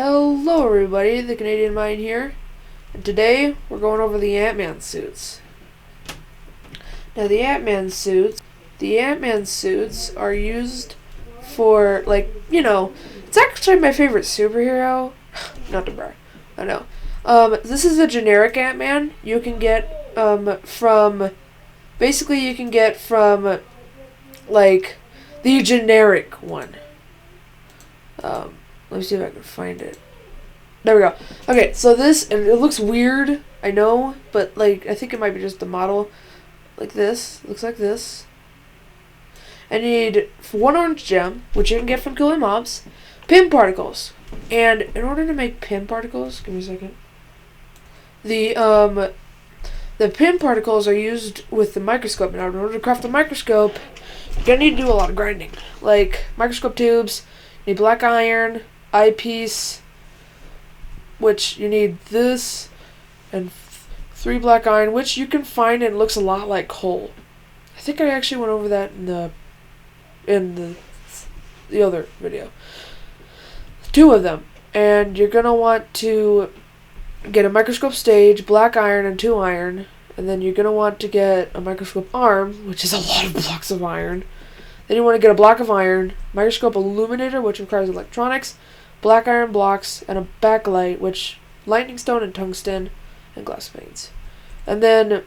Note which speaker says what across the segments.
Speaker 1: Hello everybody, the Canadian Mind here, and today we're going over the Ant-Man suits. Now the Ant-Man suits are used for, it's actually my favorite superhero. Not to brag, I know. This is a generic Ant-Man you can get from the generic one. Let me see if I can find it. There we go. Okay, so and it looks weird, I know, but I think it might be just the model. Like this. Looks like this. And you need one orange gem, which you can get from killing mobs, Pym particles. And in order to make Pym particles, give me a second. The Pym particles are used with the microscope. Now, in order to craft the microscope, you're gonna need to do a lot of grinding. Like microscope tubes, you need black iron, eyepiece, which you need this, and 3 black iron, which you can find and looks a lot like coal. I think I actually went over that in the other video. 2 of them, and you're gonna want to get a microscope stage, black iron, and 2 iron, and then you're gonna want to get a microscope arm, which is a lot of blocks of iron. Then you want to get a block of iron, microscope illuminator, which requires electronics, black iron blocks, and a backlight, which lightning stone and tungsten, and glass panes. And then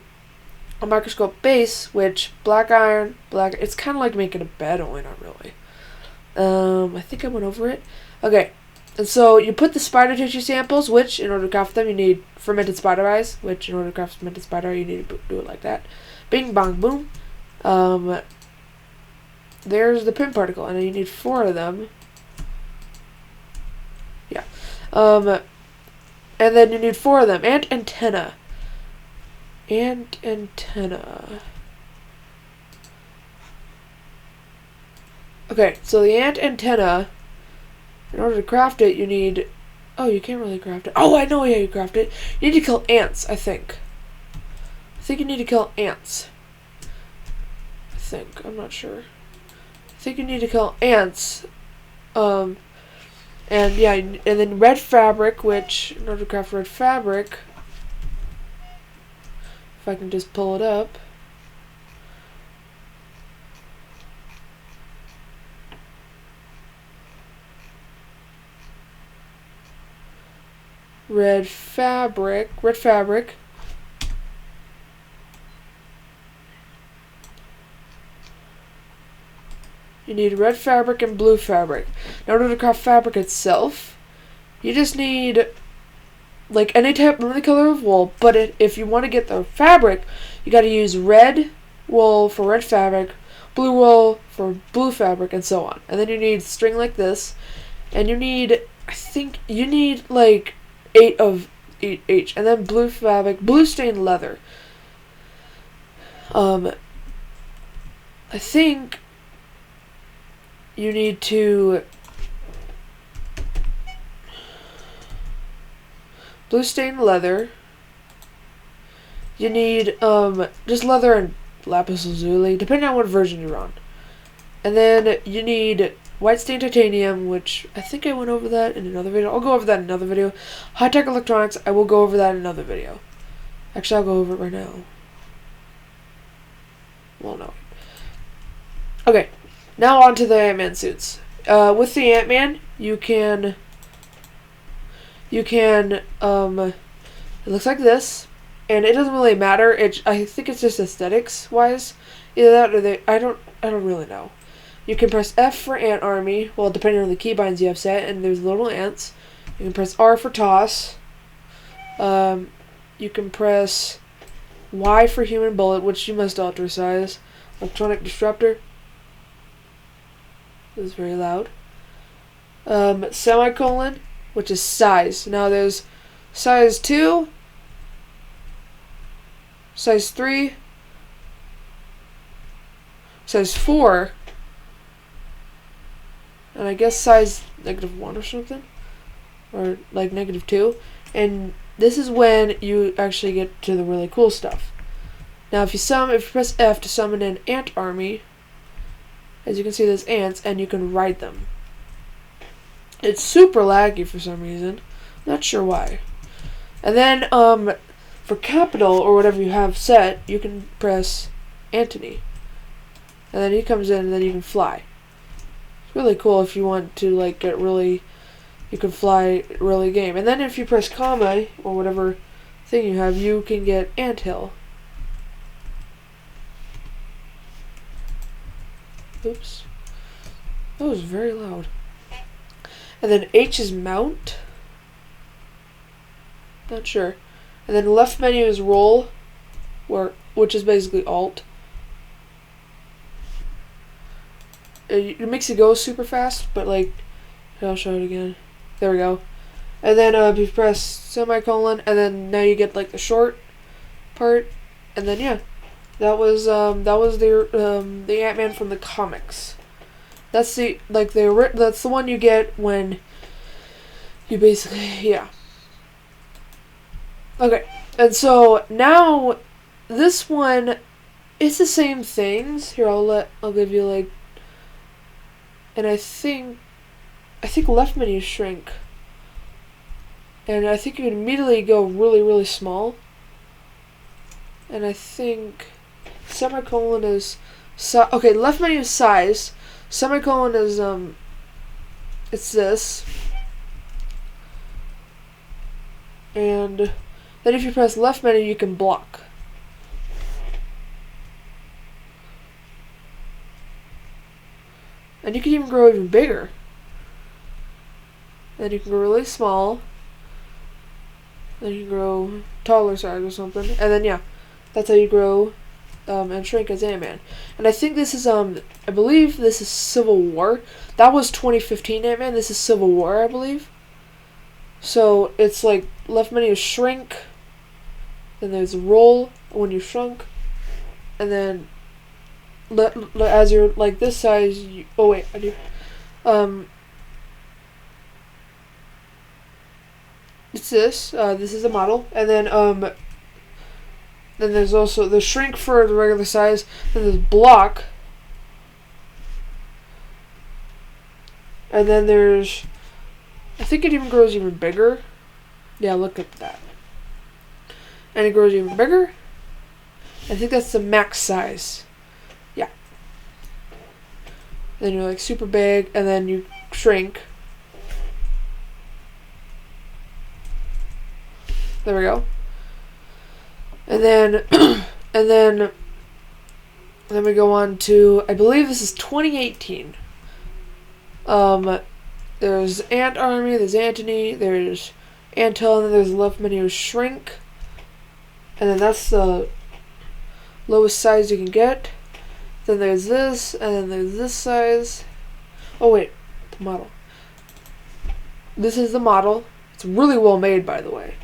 Speaker 1: a microscope base, which black iron, it's kind of like making a bed, only not really. I think I went over it. Okay, and so you put the spider tissue samples, which in order to craft them you need fermented spider eyes, which in order to craft fermented spider eye you need to do it like that. Bing, bong, boom. There's the Pym particle, and you need 4 of them. Yeah. And then you need 4 of them. Ant antenna. Ant antenna. Okay, so the ant antenna, in order to craft it, you need... Oh, you can't really craft it. Oh, I know how you craft it. You need to kill ants, I think. I think you need to kill ants. I'm not sure. I think you need to kill ants. And yeah, and then red fabric, which, in order to craft red fabric, if I can just pull it up. Red fabric. You need red fabric and blue fabric. In order to craft fabric itself, you just need any color of wool, but if you want to get the fabric, you gotta use red wool for red fabric, blue wool for blue fabric, and so on. And then you need string like this, and you need, 8 of each, and then blue fabric, blue stained leather. I think you need to blue stained leather. You need just leather and lapis lazuli, depending on what version you're on. And then you need white stained titanium, which I think I went over that in another video. I'll go over that in another video. High tech electronics, I will go over that in another video. Actually, I'll go over it right now. Well, no. Okay. Now on to the Ant-Man suits. With the Ant-Man, you can, it looks like this, and it doesn't really matter. I think it's just aesthetics-wise. Either that or I don't really know. You can press F for Ant Army, well, depending on the keybinds you have set, and there's little ants. You can press R for toss. You can press Y for human bullet, which you must alter size. Electronic disruptor. This is very loud. Semicolon, which is size. Now there's size 2, size 3, size 4, and I guess size -1 or something, or -2, and this is when you actually get to the really cool stuff. Now if you press F to summon an ant army, as you can see, there's ants, and you can ride them. It's super laggy for some reason. Not sure why. And then for capital or whatever you have set, you can press Antony. And then he comes in and then you can fly. It's really cool if you want to like get really, you can fly really game. And then if you press comma or whatever thing you have, you can get anthill. Oops. That was very loud. And then H is mount. Not sure. And then left menu is roll, which is basically alt. It makes it go super fast, but like, I'll show it again. There we go. And then if you press semicolon, and then now you get like the short part, and then yeah, that was the Ant-Man from the comics. That's that's the one you get when you basically, yeah. Okay, and so now this one, it's the same things. Here, I'll give you like, and I think left menu shrink, and I think you can immediately go really, really small. And I think semicolon is okay. Left menu is size. Semicolon is it's this, and then if you press left menu, you can block. And you can even grow even bigger. Then you can grow really small. Then you can grow taller size or something. And then yeah, that's how you grow and shrink as Ant-Man. And I think this is I believe this is Civil War. That was 2015 Ant-Man. This is Civil War, I believe. So it's like left menu is shrink. Then there's roll when you shrunk, and then as you're like this size. Oh wait, I do. It's this. This is the model, and then there's also the shrink for the regular size. Then there's block, and then there's. I think it even grows even bigger. Yeah, look at that. And it grows even bigger. I think that's the max size. Yeah. Then you're like super big, and then you shrink. There we go. And then, and then we go on to, I believe this is 2018. There's Ant Army, there's Antony, there's Anthill, and then there's left menu shrink. And then that's the lowest size you can get. Then there's this, and then there's this size. Oh wait, the model. This is the model. It's really well made, by the way.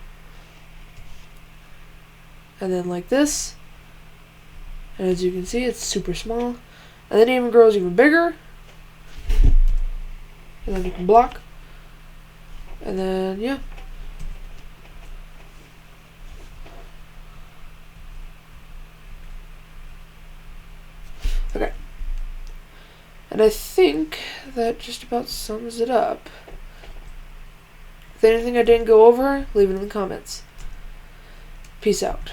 Speaker 1: And then like this. And as you can see, it's super small. And then it even grows even bigger. And then you can block. And then, yeah. Okay. And I think that just about sums it up. If there's anything I didn't go over, leave it in the comments. Peace out.